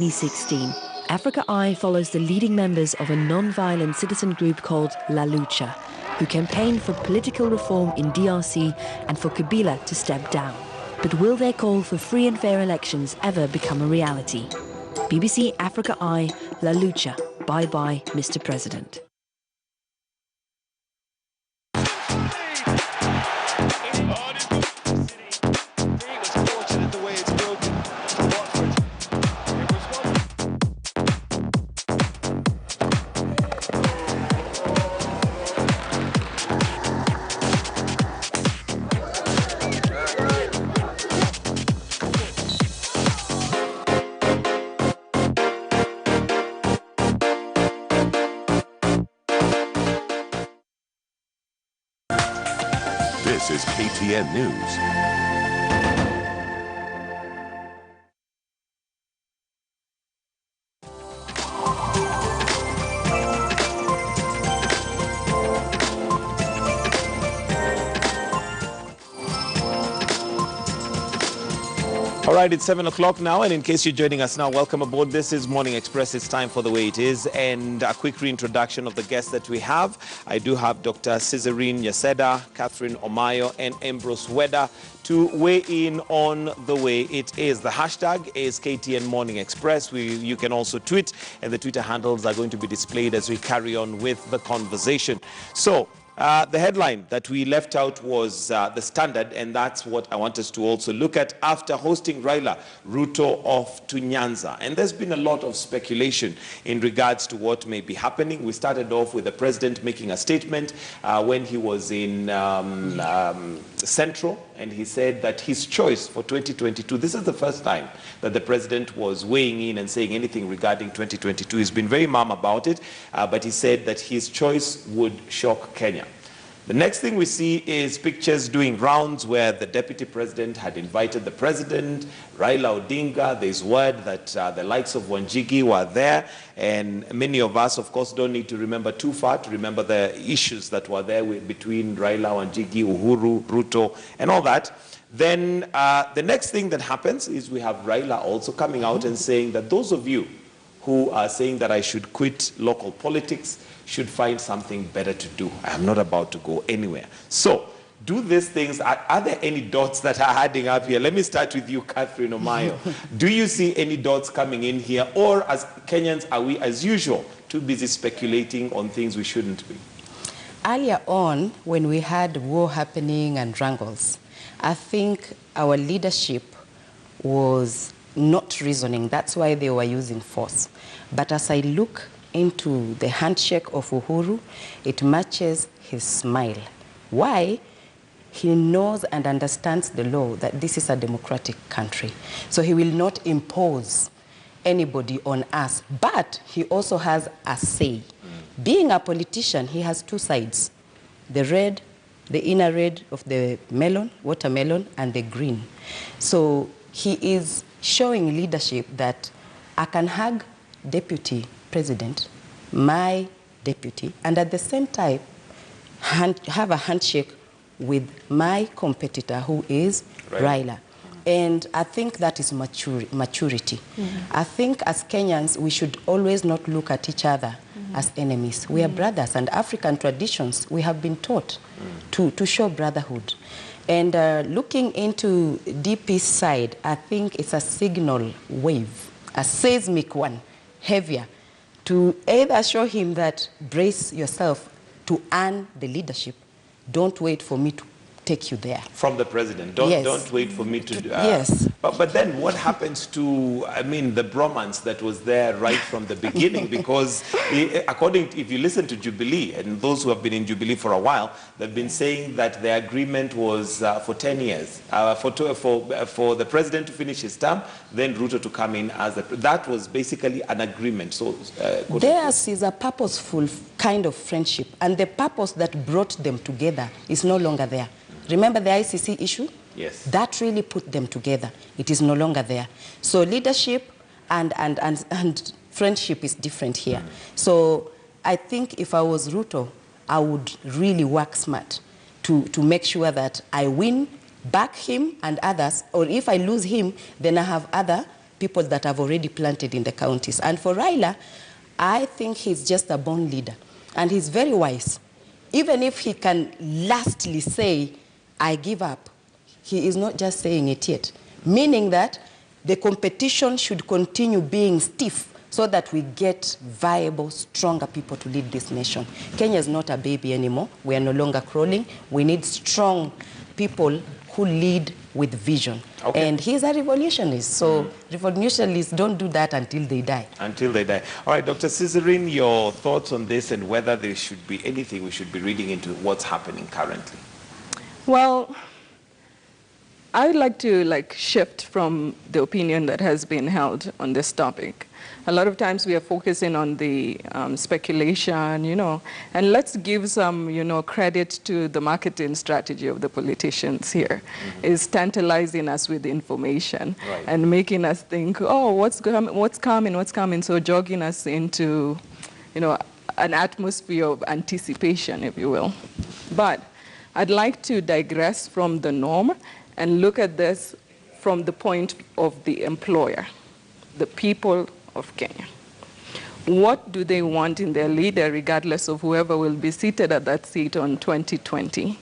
2016, Africa Eye follows the leading members of a non-violent citizen group called La Lucha, who campaign for political reform in DRC and for Kabila to step down. But will their call for free and fair elections ever become a reality? BBC Africa Eye, La Lucha, bye-bye, Mr. President. This is KTN News. All right, it's 7 o'clock now, and in case you're joining us now, welcome aboard. This is Morning Express. It's time for The Way It Is, and a quick reintroduction of the guests that we have. I do have Dr. Cesarine Yaseda, Catherine Omayo, and Ambrose Weda to weigh in on The Way It Is. The hashtag is KTN Morning Express. You can also tweet, and the Twitter handles are going to be displayed as we carry on with the conversation. So, the headline that we left out was the Standard, and that's what I want us to also look at after hosting Ruto off to Nyanza. And there's been a lot of speculation in regards to what may be happening. We started off with the president making a statement when he was in Central, and he said that his choice for 2022, this is the first time that the president was weighing in and saying anything regarding 2022. He's been very mum about it, but he said that his choice would shock Kenya. The next thing we see is pictures doing rounds where the deputy president had invited the president, Raila Odinga. There's word that the likes of Wanjigi were there, and many of us, of course, don't need to remember too far to remember the issues that were there between Raila, Wanjigi, Uhuru, Ruto, and all that. Then the next thing that happens is we have Raila also coming out and saying that those of you who are saying that I should quit local politics should find something better to do. I am not about to go anywhere. So, do these things, are there any dots that are adding up here? Let me start with you, Catherine Omayo. Do you see any dots coming in here? Or as Kenyans, are we, as usual, too busy speculating on things we shouldn't be? Earlier on, when we had war happening and wrangles, I think our leadership was not reasoning. That's why they were using force. But as I look into the handshake of Uhuru, it matches his smile. Why? He knows and understands the law that this is a democratic country. So he will not impose anybody on us. But he also has a say. Being a politician, he has two sides. The red, the inner red of the melon, watermelon, and the green. So he is showing leadership that I can hug deputy president, my deputy, and at the same time have a handshake with my competitor who is Raila. And I think that is maturity. I think as Kenyans, we should always not look at each other as enemies. We are brothers, and African traditions, we have been taught to show brotherhood. And looking into DP's side, I think it's a signal wave, a seismic one, heavier, to either show him that brace yourself to earn the leadership. Don't wait for me to take you there. From the president. Don't wait for me to... yes. But then what happens to, I mean, the bromance that was there right from the beginning? Because if you listen to Jubilee, and those who have been in Jubilee for a while, they've been saying that the agreement was for 10 years, for the president to finish his term, then Ruto to come in as that was basically an agreement. So theirs is a purposeful kind of friendship, and the purpose that brought them together is no longer there. Remember the ICC issue? Yes. That really put them together. It is no longer there. So leadership and friendship is different here. So I think if I was Ruto, I would really work smart to make sure that I win, back him and others, or if I lose him, then I have other people that have already planted in the counties. And for Raila, I think he's just a born leader, and he's very wise. Even if he can lastly say, I give up, he is not just saying it yet, meaning that the competition should continue being stiff so that we get viable, stronger people to lead this nation. Kenya is not a baby anymore. We are no longer crawling. We need strong people who lead with vision. Okay. And he's a revolutionist, so revolutionists don't do that until they die. Until they die. All right, Dr. Cizarin, your thoughts on this and whether there should be anything we should be reading into what's happening currently? Well, I would like to shift from the opinion that has been held on this topic. A lot of times we are focusing on the speculation, and let's give some, credit to the marketing strategy of the politicians here. Is tantalizing us with information and making us think, oh, what's coming, so jogging us into, an atmosphere of anticipation, if you will. But I'd like to digress from the norm and look at this from the point of the employer, the people of Kenya. What do they want in their leader, regardless of whoever will be seated at that seat on 2020?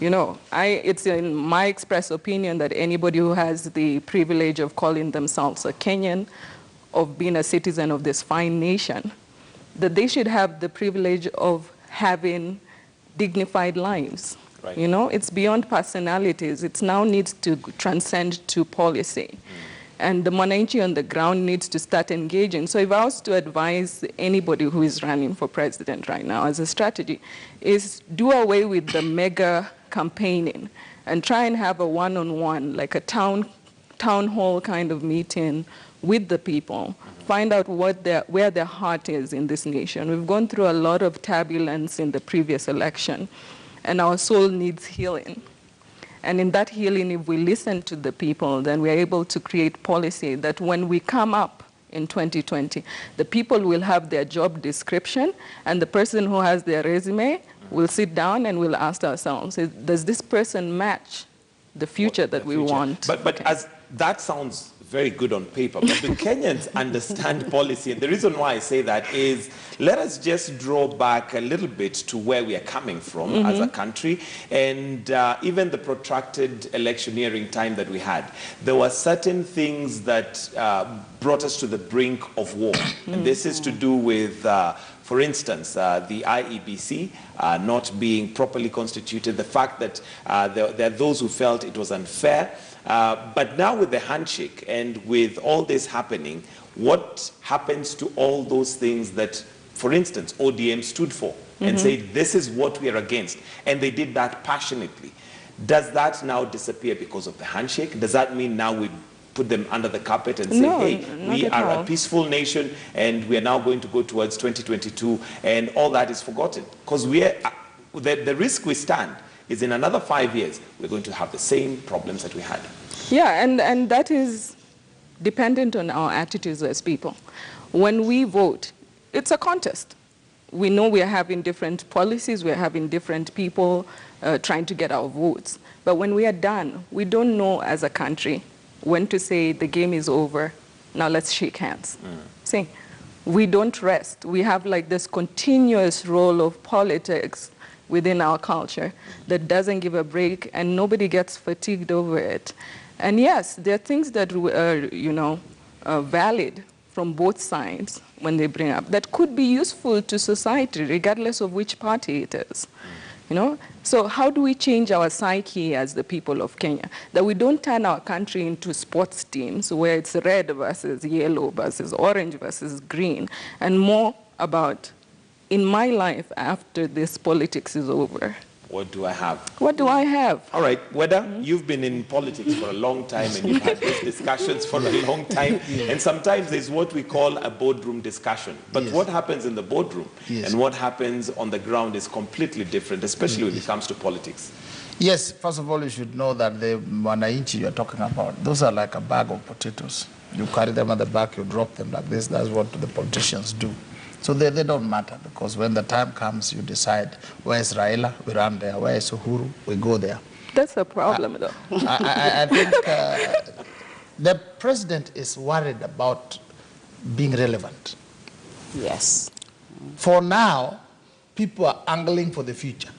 It's in my express opinion that anybody who has the privilege of calling themselves a Kenyan, of being a citizen of this fine nation, that they should have the privilege of having dignified lives. Right. It's beyond personalities. It now needs to transcend to policy. And the mwananchi on the ground needs to start engaging. So if I was to advise anybody who is running for president right now as a strategy, is do away with the mega campaigning and try and have a one-on-one, like a town hall kind of meeting with the people. Find out where their heart is in this nation. We've gone through a lot of turbulence in the previous election, and our soul needs healing. And in that healing, if we listen to the people, then we're able to create policy that when we come up in 2020, the people will have their job description, and the person who has their resume will sit down and we'll ask ourselves, does this person match the future that we want? But as that sounds very good on paper, but the Kenyans understand policy. And the reason why I say that is, let us just draw back a little bit to where we are coming from as a country, and even the protracted electioneering time that we had. There were certain things that brought us to the brink of war. And this is to do with, for instance, the IEBC not being properly constituted, the fact that there are those who felt it was unfair. But now with the handshake and with all this happening, what happens to all those things that, for instance, ODM stood for and said, this is what we are against, and they did that passionately? Does that now disappear because of the handshake? Does that mean now we put them under the carpet and say, hey, we are a peaceful nation and we are now going to go towards 2022, and all that is forgotten? Because the risk we stand is in another 5 years, we're going to have the same problems that we had. Yeah, and that is dependent on our attitudes as people. When we vote, it's a contest. We know we are having different policies, we're having different people trying to get our votes. But when we are done, we don't know as a country when to say the game is over, now let's shake hands. See, we don't rest. We have like this continuous role of politics within our culture that doesn't give a break, and nobody gets fatigued over it. And yes, there are things that are, valid from both sides when they bring up that could be useful to society, regardless of which party it is. So how do we change our psyche as the people of Kenya, that we don't turn our country into sports teams where it's red versus yellow versus orange versus green, and more about, in my life after this politics is over, what do I have? What do I have? All right, Weda, you've been in politics for a long time and you've had these discussions for a long time. And sometimes there's what we call a boardroom discussion. But what happens in the boardroom and what happens on the ground is completely different, especially when it comes to politics. Yes, first of all, you should know that the mwananchi you're talking about, those are like a bag of potatoes. You carry them at the back, you drop them like this. That's what the politicians do. So they don't matter, because when the time comes, you decide, where is Raila? We run there. Where is Uhuru? We go there. That's a problem, though. I think The president is worried about being relevant. Yes. For now, people are angling for the future.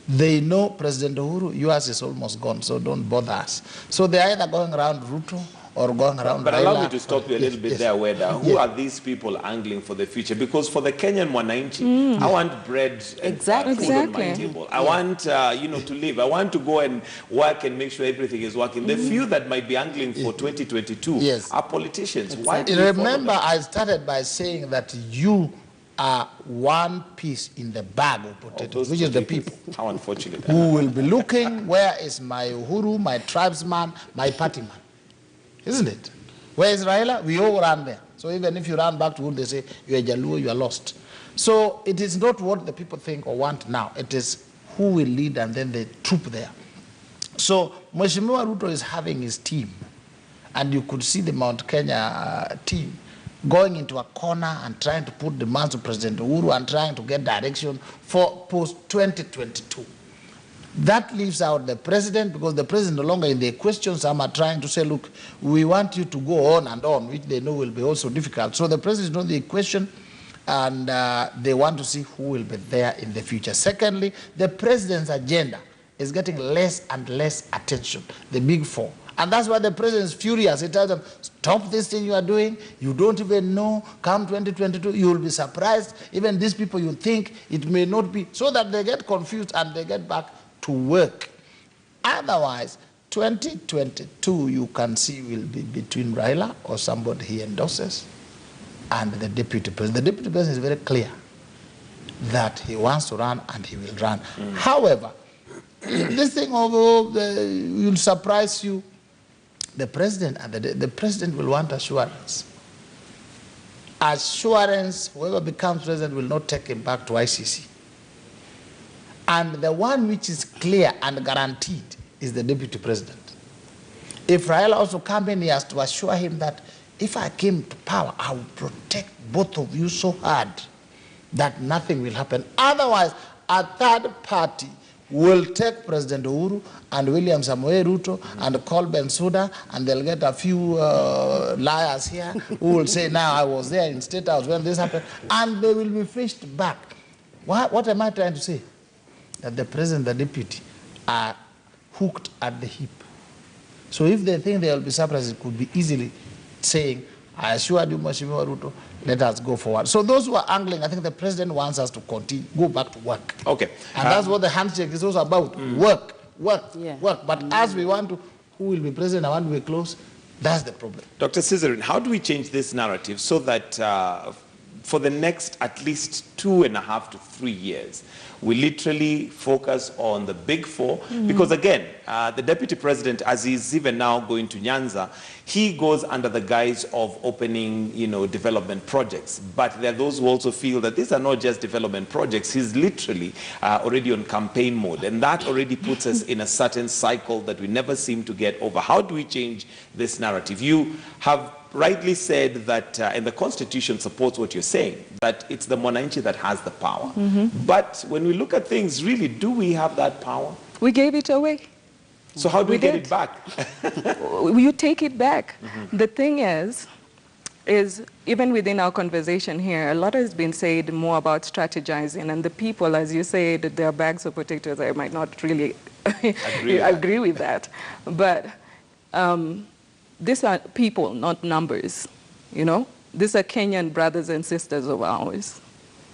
They know President Uhuru, yours is almost gone, so don't bother us. So they're either going around Ruto or going around But Raila. allow me to stop you a little bit there, Weda. Who are these people angling for the future? Because for the Kenyan Mwananchi, I want bread and food on my table. I want, to live. I want to go and work and make sure everything is working. The few that might be angling for 2022 are politicians. Why do you remember, I started by saying that you are one piece in the bag of potatoes, which is the people. How unfortunate. Who will be looking, where is my Uhuru, my tribesman, my party man? Isn't it? Where is Raila? We all run there. So even if you run back to Uhuru, they say, you are Jaluo, you are lost. So it is not what the people think or want now. It is who will lead and then the troop there. So Mheshimiwa Ruto is having his team. And you could see the Mount Kenya team going into a corner and trying to put demands to President Uhuru and trying to get direction for post-2022. That leaves out the president, because the president no longer in the equation. Some are trying to say, look, we want you to go on and on, which they know will be also difficult. So the president is not the equation, and they want to see who will be there in the future. Secondly, the president's agenda is getting less and less attention, the big four. And that's why the president is furious. He tells them, stop this thing you are doing. You don't even know. Come 2022, you will be surprised. Even these people, you think it may not be. So that they get confused and they get back to work. Otherwise, 2022, you can see, will be between Raila or somebody he endorses and the deputy president. The deputy president is very clear that he wants to run and he will run. However, this thing will surprise you. The president and the president will want assurance. Assurance, whoever becomes president will not take him back to ICC. And the one which is clear and guaranteed is the deputy president. If Raila also comes in, he has to assure him that if I came to power, I will protect both of you so hard that nothing will happen. Otherwise, a third party will take President Uhuru and William Samoei Ruto and call Bensouda, and they'll get a few liars here who will say, now I was there in State House when this happened, and they will be fished back. What am I trying to say? That the president and the deputy are hooked at the hip. So if they think they will be surprised, it could be easily saying, I assure you, Mheshimiwa Ruto, let us go forward. So those who are angling, I think the president wants us to continue, go back to work. Okay. And that's what the handshake is also about. Work. But as we want to, who will be president and want to be close, that's the problem. Dr. Cesarin, how do we change this narrative so that for the next at least 2.5 to 3 years, we literally focus on the big four? Because again, the deputy president, as he's even now going to Nyanza, he goes under the guise of opening, development projects. But there are those who also feel that these are not just development projects. He's literally already on campaign mode. And that already puts us in a certain cycle that we never seem to get over. How do we change this narrative? You have rightly said that, and the Constitution supports what you're saying, that it's the Mwananchi that has the power. But when we look at things, really, do we have that power? We gave it away. So how do we get it back? You take it back. The thing is even within our conversation here, a lot has been said more about strategizing, and the people, as you said, their bags of potatoes, I might not really agree with that. But these are people, not numbers, These are Kenyan brothers and sisters of ours.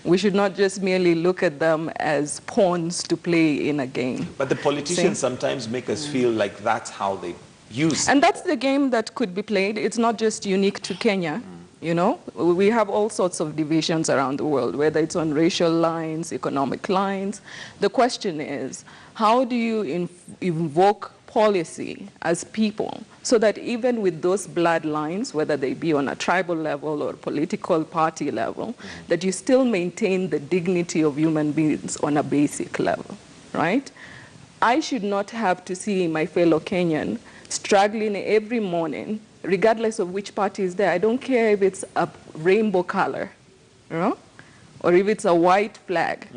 We should not just merely look at them as pawns to play in a game. But the politicians sometimes make us feel like that's how they use it. And that's the game that could be played. It's not just unique to Kenya. We have all sorts of divisions around the world, whether it's on racial lines, economic lines. The question is, how do you invoke policy as people so that even with those bloodlines, whether they be on a tribal level or political party level, that you still maintain the dignity of human beings on a basic level, right? I should not have to see my fellow Kenyan struggling every morning, regardless of which party is there. I don't care if it's a rainbow color, or if it's a white flag.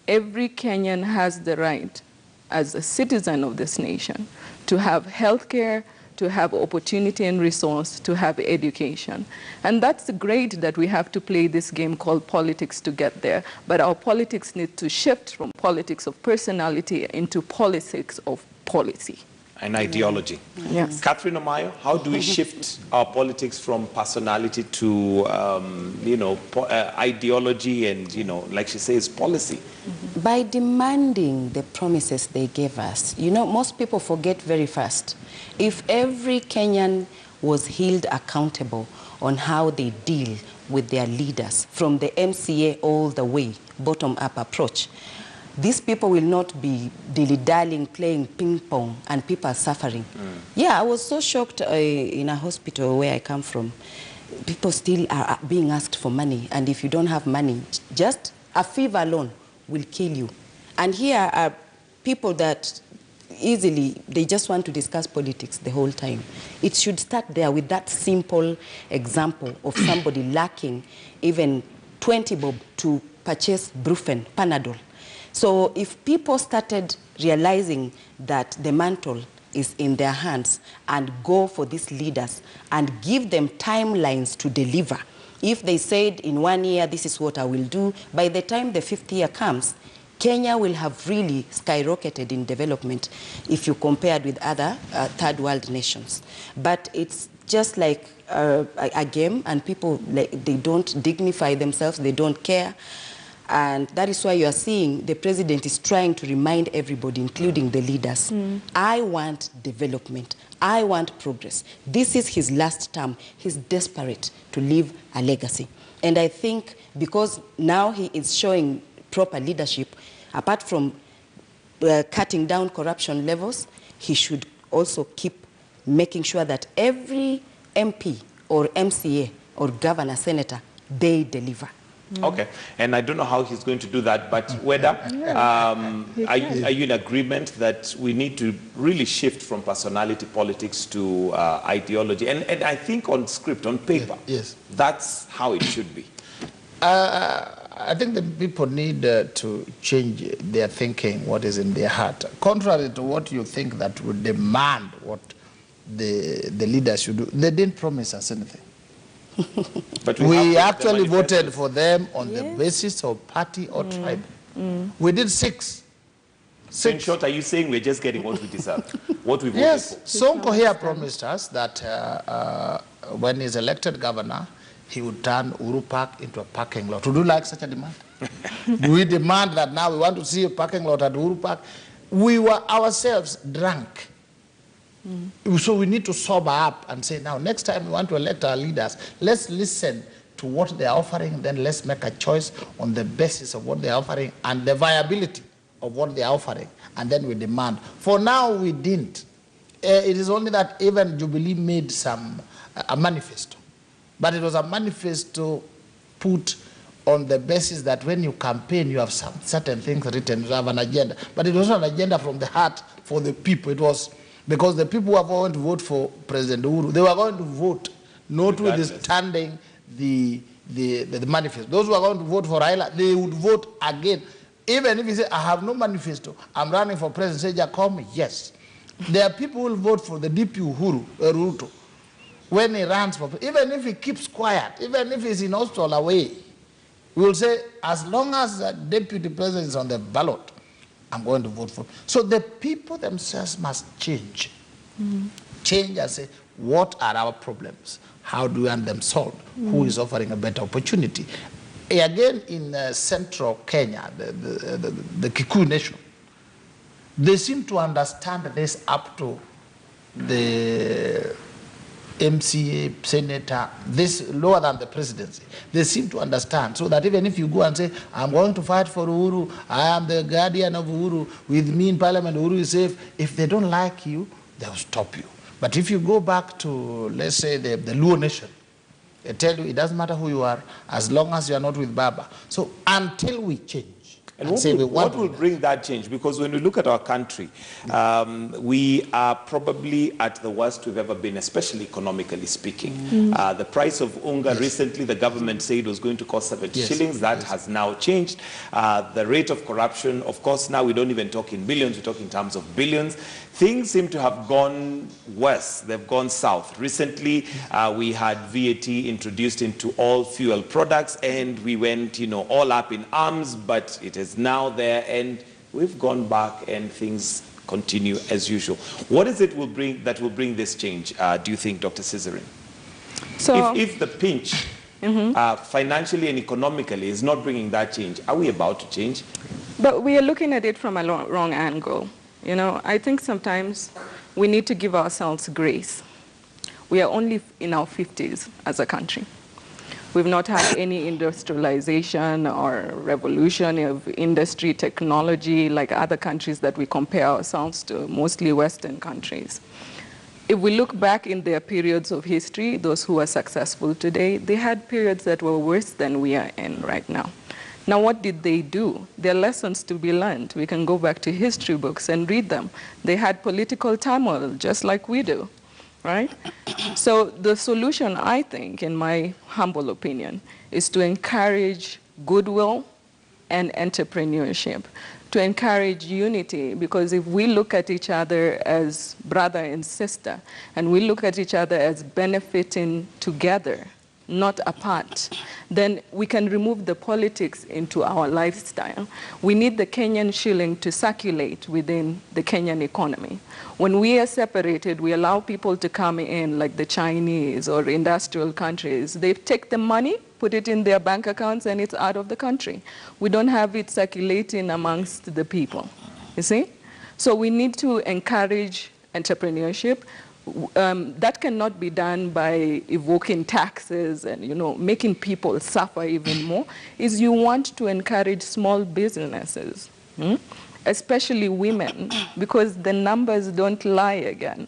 Every Kenyan has the right, as a citizen of this nation, to have health care, to have opportunity and resource, to have education. And that's great that we have to play this game called politics to get there. But our politics need to shift from politics of personality into politics of policy. And ideology. Yes. Catherine Omayo, how do we shift our politics from personality to, ideology and, like she says, policy? By demanding the promises they gave us. Most people forget very fast. If every Kenyan was held accountable on how they deal with their leaders, from the MCA all the way, bottom-up approach, these people will not be dilly-dallying, playing ping-pong, and people are suffering. Yeah, I was so shocked in a hospital where I come from. People still are being asked for money, and if you don't have money, just a fever alone will kill you. And here are people that easily, they just want to discuss politics the whole time. It should start there with that simple example of somebody lacking even 20 bob to purchase Brufen, Panadol. So if people started realizing that the mantle is in their hands and go for these leaders and give them timelines to deliver, if they said in 1 year, this is what I will do, by the time the 5th year comes, Kenya will have really skyrocketed in development if you compared with other third world nations. But it's just like a game, and people, they don't dignify themselves, they don't care. And that is why you are seeing the president is trying to remind everybody, including the leaders, I want development. I want progress. This is his last term. He's desperate to leave a legacy. And I think because now he is showing proper leadership, apart from cutting down corruption levels, he should also keep making sure that every MP or MCA or governor, senator, they deliver. Okay, and I don't know how he's going to do that, but whether are you in agreement that we need to really shift from personality politics to ideology? And I think on script, on paper, yes, that's how it should be. I think the people need to change their thinking, what is in their heart. Contrary to what you think that would demand what the leaders should do, they didn't promise us anything. But we actually voted for them on the basis of party or tribe. We did six. In short, are you saying we're just getting what we deserve, what we voted yes, for? Sonko here promised us that when he's elected governor, he would turn Uhuru Park into a parking lot. Would you like such a demand? Do we demand that now we want to see a parking lot at Uhuru Park? We were ourselves drunk. So we need to sober up and say, now, next time we want to elect our leaders, let's listen to what they are offering, then let's make a choice on the basis of what they are offering and the viability of what they are offering, and then we demand. For now, we didn't. It is only that even Jubilee made a manifesto, but it was a manifesto put on the basis that when you campaign, you have some certain things written, you have an agenda, but it was an agenda from the heart for the people. It was because the people who are going to vote for President Uhuru, they were going to vote notwithstanding the manifesto. Those who are going to vote for Raila, they would vote again. Even if you say, I have no manifesto, I'm running for president, say, Jacob, yes. There are people who will vote for the DP Uhuru, Ruto, when he runs for president. Even if he keeps quiet, even if he's in hostile away, we will say, as long as the deputy president is on the ballot, I'm going to vote for him. So the people themselves must change. Change and say, what are our problems? How do we want them solved? Who is offering a better opportunity? Again, in central Kenya, the Kikuyu nation, they seem to understand this up to the MCA, senator, this lower than the presidency. They seem to understand, so that even if you go and say, I'm going to fight for Uhuru, I am the guardian of Uhuru, with me in parliament, Uhuru is safe, if they don't like you, they'll stop you. But if you go back to, let's say, the Luo nation, they tell you it doesn't matter who you are, as long as you are not with Baba. So until we change, And and say we want what will leaders. bring that change? Because when we look at our country, we are probably at the worst we've ever been, especially economically speaking. The price of unga recently, the government said was going to cost 70 shillings. That has now changed. The rate of corruption, of course, now we don't even talk in billions, we talk in terms of billions. Things seem to have gone worse. They've gone south. Recently, we had VAT introduced into all fuel products, and we went, all up in arms, but it is now there, and we've gone back, and things continue as usual. What is it that will bring this change, do you think, Dr. Cesarin? So, If the pinch, financially and economically, is not bringing that change, are we about to change? but we are looking at it from a wrong angle. I think sometimes we need to give ourselves grace. We are only in our 50s as a country. We've not had any industrialization or revolution of industry technology like other countries that we compare ourselves to, mostly Western countries. If we look back in their periods of history, those who are successful today, they had periods that were worse than we are in right now. Now, what did they do? There are lessons to be learned. We can go back to history books and read them. They had political turmoil, just like we do, right? So the solution, I think, in my humble opinion, is to encourage goodwill and entrepreneurship, to encourage unity, because if we look at each other as brother and sister, and we look at each other as benefiting together, not apart, then we can remove the politics into our lifestyle. We need the Kenyan shilling to circulate within the Kenyan economy. When we are separated, we allow people to come in like the Chinese or industrial countries. They take the money, put it in their bank accounts, and it's out of the country. We don't have it circulating amongst the people, you see? So we need to encourage entrepreneurship. That cannot be done by evoking taxes and making people suffer even more. Is you want to encourage small businesses, especially women, because the numbers don't lie again.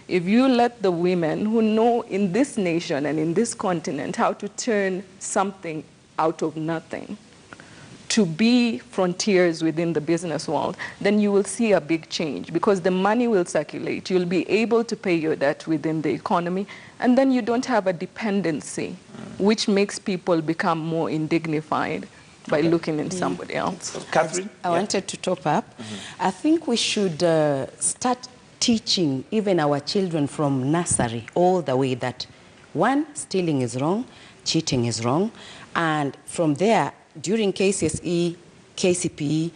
If you let the women who know in this nation and in this continent how to turn something out of nothing to be frontiers within the business world, then you will see a big change, because the money will circulate. You'll be able to pay your debt within the economy, and then you don't have a dependency, which makes people become more indignified by looking in somebody else. Catherine? I wanted to top up. I think we should start teaching even our children from nursery all the way that, one, stealing is wrong, cheating is wrong, and from there, during KCSE, KCPE,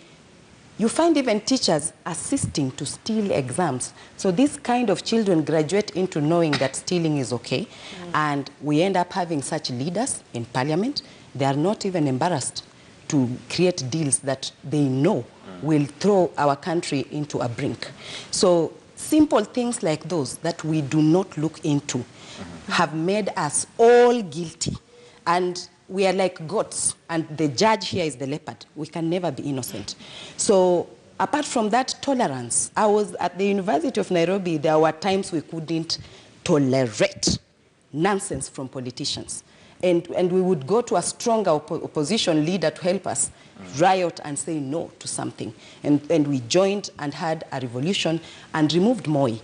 you find even teachers assisting to steal exams. So these kind of children graduate into knowing that stealing is okay, and we end up having such leaders in parliament. They are not even embarrassed to create deals that they know will throw our country into a brink. So simple things like those that we do not look into have made us all guilty. And we are like goats, and the judge here is the leopard. We can never be innocent. So apart from that, tolerance. I was at the University of Nairobi. There were times we couldn't tolerate nonsense from politicians. And we would go to a stronger opposition leader to help us riot and say no to something. And we joined and had a revolution and removed Moi.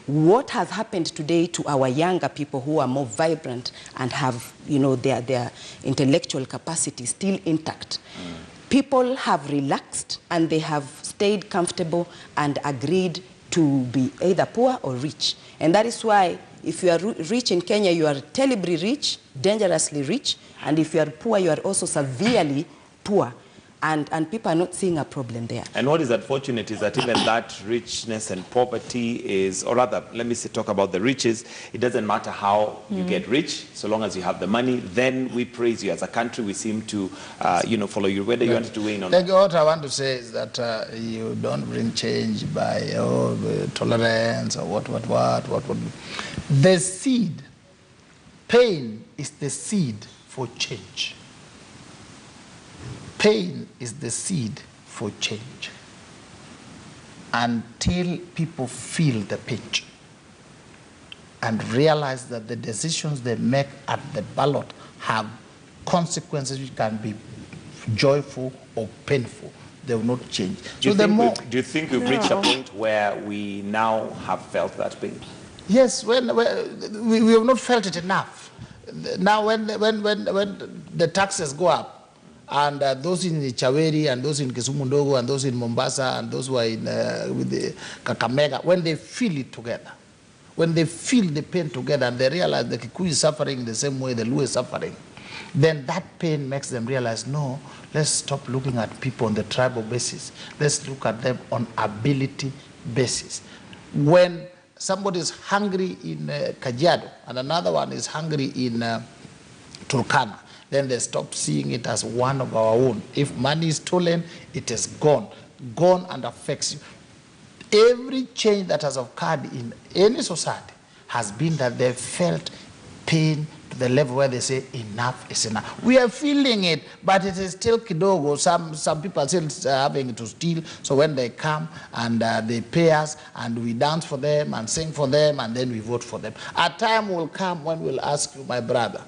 What has happened today to our younger people who are more vibrant and have, their intellectual capacity still intact? People have relaxed and they have stayed comfortable and agreed to be either poor or rich. And that is why if you are rich in Kenya, you are terribly rich, dangerously rich. And if you are poor, you are also severely poor. And people are not seeing a problem there. And what is unfortunate is that even that richness and poverty is, or rather, let me talk about the riches. It doesn't matter how you get rich, so long as you have the money, then we praise you. As a country, we seem to, follow you. Whether you wanted to weigh in on that. What I want to say is that you don't bring change by tolerance or what. The seed, pain is the seed for change. Pain is the seed for change until people feel the pinch and realize that the decisions they make at the ballot have consequences which can be joyful or painful. they will not change. Do So you think we've reached a point where we now have felt that pain? Yes, when we have not felt it enough. Now when the taxes go up, and those in Chaweri and those in Kisumu Ndogo and those in Mombasa and those who are in with the Kakamega, when they feel it together, when they feel the pain together and they realize the Kikuyu is suffering the same way the Luo is suffering, then that pain makes them realize, no, let's stop looking at people on the tribal basis. Let's look at them on ability basis. When somebody is hungry in Kajiado and another one is hungry in Turkana, then they stop seeing it as one of our own. If money is stolen, it is gone and affects you. Every change that has occurred in any society has been that they felt pain to the level where they say enough is enough. We are feeling it, but it is still kidogo. Some people are still having to steal. So when they come and they pay us and we dance for them and sing for them and then we vote for them. A time will come when we'll ask you, my brother,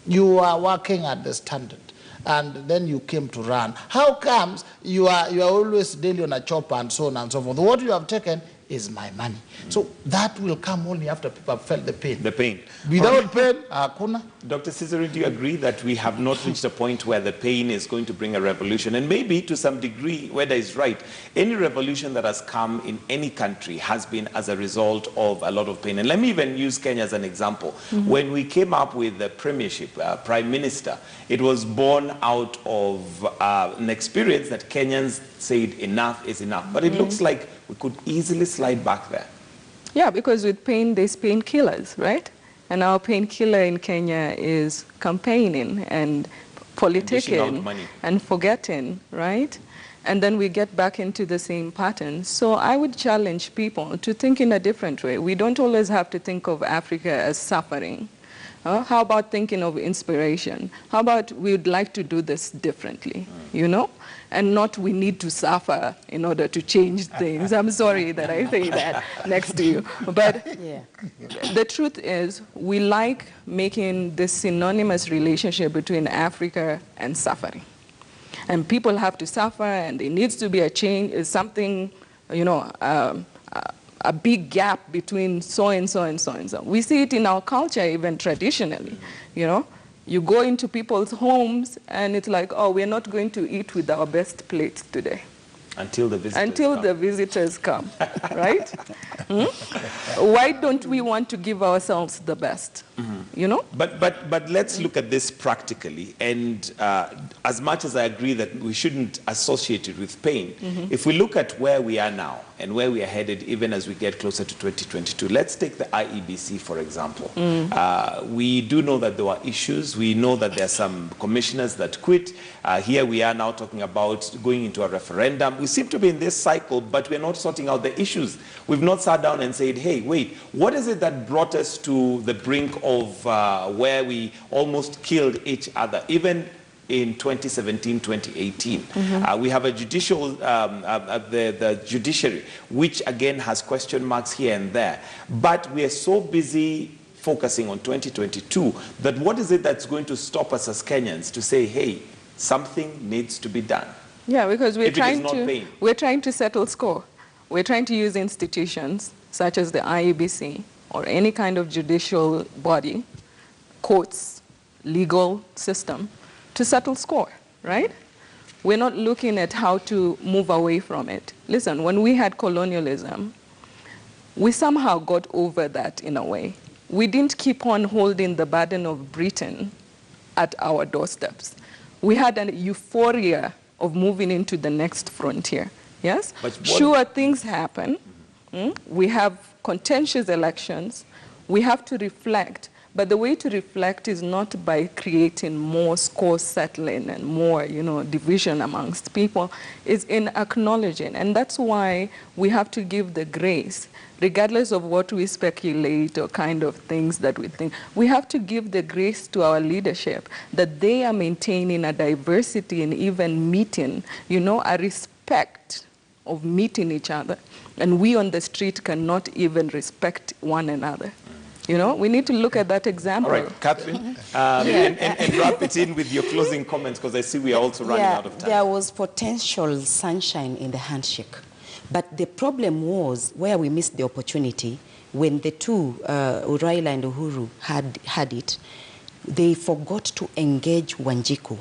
you are working at the Standard and then you came to run. How comes you are always daily on a chopper and so on and so forth? What you have taken is my money. So that will come only after people have felt the pain. The pain. Without pain, hakuna. Dr. Cicero, do you agree that we have not reached a point where the pain is going to bring a revolution? And maybe to some degree, Weda is right, any revolution that has come in any country has been as a result of a lot of pain. And let me even use Kenya as an example. When we came up with the premiership, Prime Minister, it was born out of an experience that Kenyans said enough is enough. But it looks like we could easily slide back there. Yeah, because with pain, there's painkillers, right? And our painkiller in Kenya is campaigning and politicking and forgetting, right? And then we get back into the same pattern. So I would challenge people to think in a different way. We don't always have to think of Africa as suffering. How about thinking of inspiration? How about we would like to do this differently, you know? And not we need to suffer in order to change things. I'm sorry that I say that next to you. But the truth is, we like making this synonymous relationship between Africa and suffering. And people have to suffer, and there needs to be a change, is something, you know, a big gap between so and so and so and so. We see it in our culture, even traditionally, you know. You go into people's homes, and it's like, oh, we're not going to eat with our best plates today. Until the visitors come, right? Why don't we want to give ourselves the best, you know? But let's look at this practically. And as much as I agree that we shouldn't associate it with pain, if we look at where we are now and where we are headed, even as we get closer to 2022, let's take the IEBC, for example. We do know that there were issues. We know that there are some commissioners that quit. Here we are now talking about going into a referendum. We seem to be in this cycle, but we're not sorting out the issues. We've not sat down and said, hey, wait, what is it that brought us to the brink of where we almost killed each other, even in 2017, 2018. We have a judicial, the judiciary, which again has question marks here and there. But we are so busy focusing on 2022 that what is it that's going to stop us as Kenyans to say, hey, something needs to be done? Yeah, because we're trying to settle score. We're trying to use institutions such as the IEBC or any kind of judicial body, courts, legal system, to settle score, right? We're not looking at how to move away from it. Listen, when we had colonialism, we somehow got over that in a way. We didn't keep on holding the burden of Britain at our doorsteps. We had a euphoria of moving into the next frontier, yes? Sure, things happen. We have contentious elections. We have to reflect. But the way to reflect is not by creating more score settling and more, you know, division amongst people. It's in acknowledging. And that's why we have to give the grace, regardless of what we speculate or kind of things that we think. We have to give the grace to our leadership that they are maintaining a diversity and even meeting, you know, a respect of meeting each other. And we on the street cannot even respect one another. You know, we need to look at that example. All right, Catherine, and wrap it in with your closing comments, because I see we are also running out of time. There was potential sunshine in the handshake. But the problem was where we missed the opportunity when the two, Raila and Uhuru, had it, they forgot to engage Wanjiku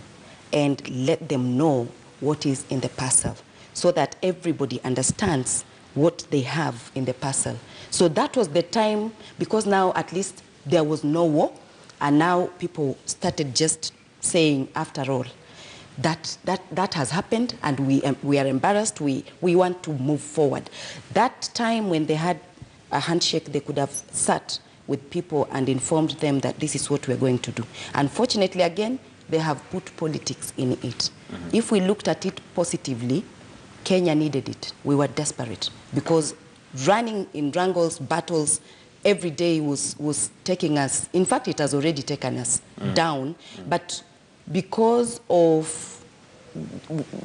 and let them know what is in the parcel so that everybody understands what they have in the parcel. So that was the time, because now at least there was no war, and now people started just saying, after all, that has happened, and we are embarrassed, we want to move forward. That time when they had a handshake, they could have sat with people and informed them that this is what we're going to do. Unfortunately, again, they have put politics in it. If we looked at it positively, Kenya needed it. We were desperate, because running in wrangles, battles, every day was taking us, in fact, it has already taken us down, but because of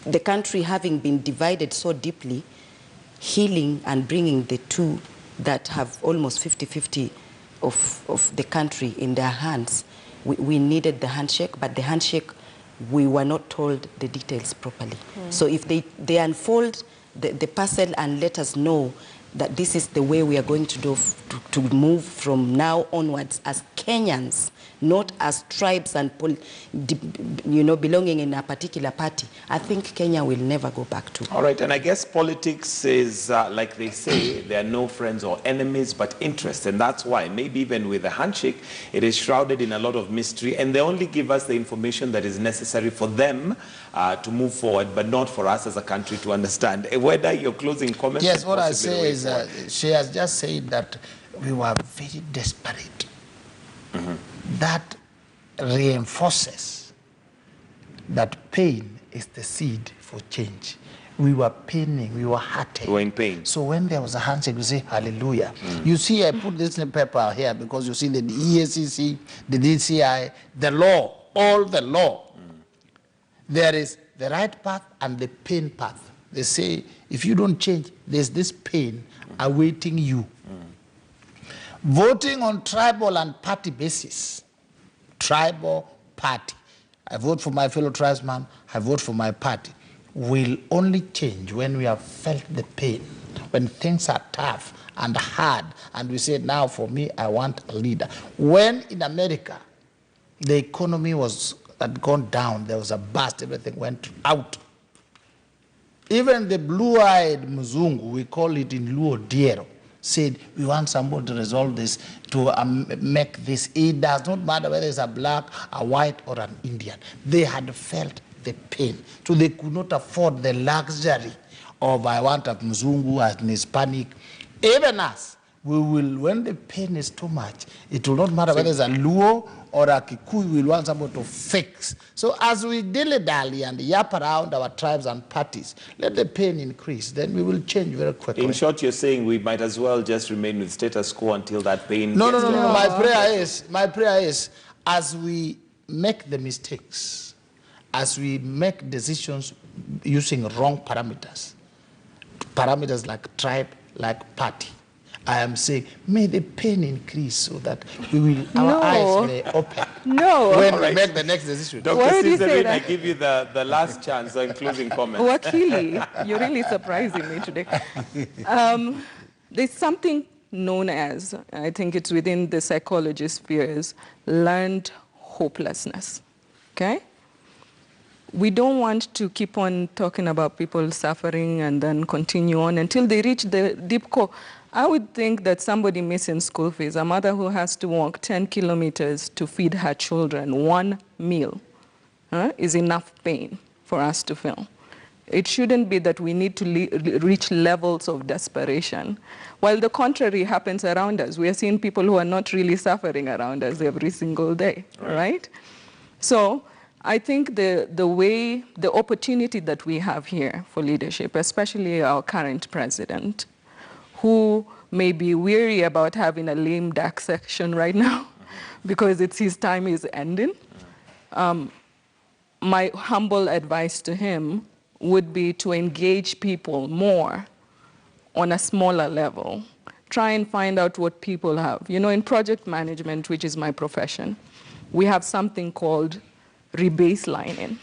the country having been divided so deeply, healing and bringing the two that have almost 50-50 of the country in their hands, we needed the handshake, but the handshake, we were not told the details properly. So if they unfold the parcel and let us know that this is the way we are going to do to move from now onwards as Kenyans, not as tribes and belonging in a particular party, I think Kenya will never go back to. All right, and I guess politics is, like they say, there are no friends or enemies, but interests. And that's why, maybe even with the handshake, it is shrouded in a lot of mystery, and they only give us the information that is necessary for them to move forward, but not for us as a country to understand. Whether your closing comments... Yes, what I say is, she has just said that we were very desperate. That reinforces that pain is the seed for change. We were paining, we were hurting. We were in pain. So when there was a handshake, you say, hallelujah. You see, I put this in paper here because you see the EACC, the DCI, the law, all the law. There is the right path and the pain path. They say, if you don't change, there's this pain awaiting you. Voting on tribal and party basis, tribal party. I vote for my fellow tribesman, I vote for my party, will only change when we have felt the pain, when things are tough and hard, and we say, now for me, I want a leader. When in America, the economy had gone down, there was a bust, everything went out. Even the blue-eyed Mzungu, we call it in Luo Diero, said, we want somebody to resolve this, to make this. It does not matter whether it's a black, a white, or an Indian. They had felt the pain. So they could not afford the luxury of, I want a Mzungu, an Hispanic. Even us, we will, when the pain is too much, it will not matter whether it's a Luo or a Kikuyu, we will want somebody to fix. So as we dilly-dally and yap around our tribes and parties, let the pain increase, then we will change very quickly. In short, you're saying we might as well just remain with status quo until that pain No. gets My prayer is, as we make the mistakes, as we make decisions using wrong parameters like tribe, like party, I am saying, may the pain increase so that our eyes may open when we make the next decision. Dr. Caesarine, I give you the last chance on closing comments. Wakili, you're really surprising me today. There's something known as, I think it's within the psychology spheres, learned hopelessness, okay? We don't want to keep on talking about people suffering and then continue on until they reach the deep core. I would think that somebody missing school fees, a mother who has to walk 10 kilometers to feed her children one meal, is enough pain for us to feel. It shouldn't be that we need to reach levels of desperation. While the contrary happens around us, we are seeing people who are not really suffering around us every single day, right? So I think the opportunity that we have here for leadership, especially our current president, who may be weary about having a lame duck section right now because his time is ending. My humble advice to him would be to engage people more on a smaller level, try and find out what people have. You know, in project management, which is my profession, we have something called rebaselining.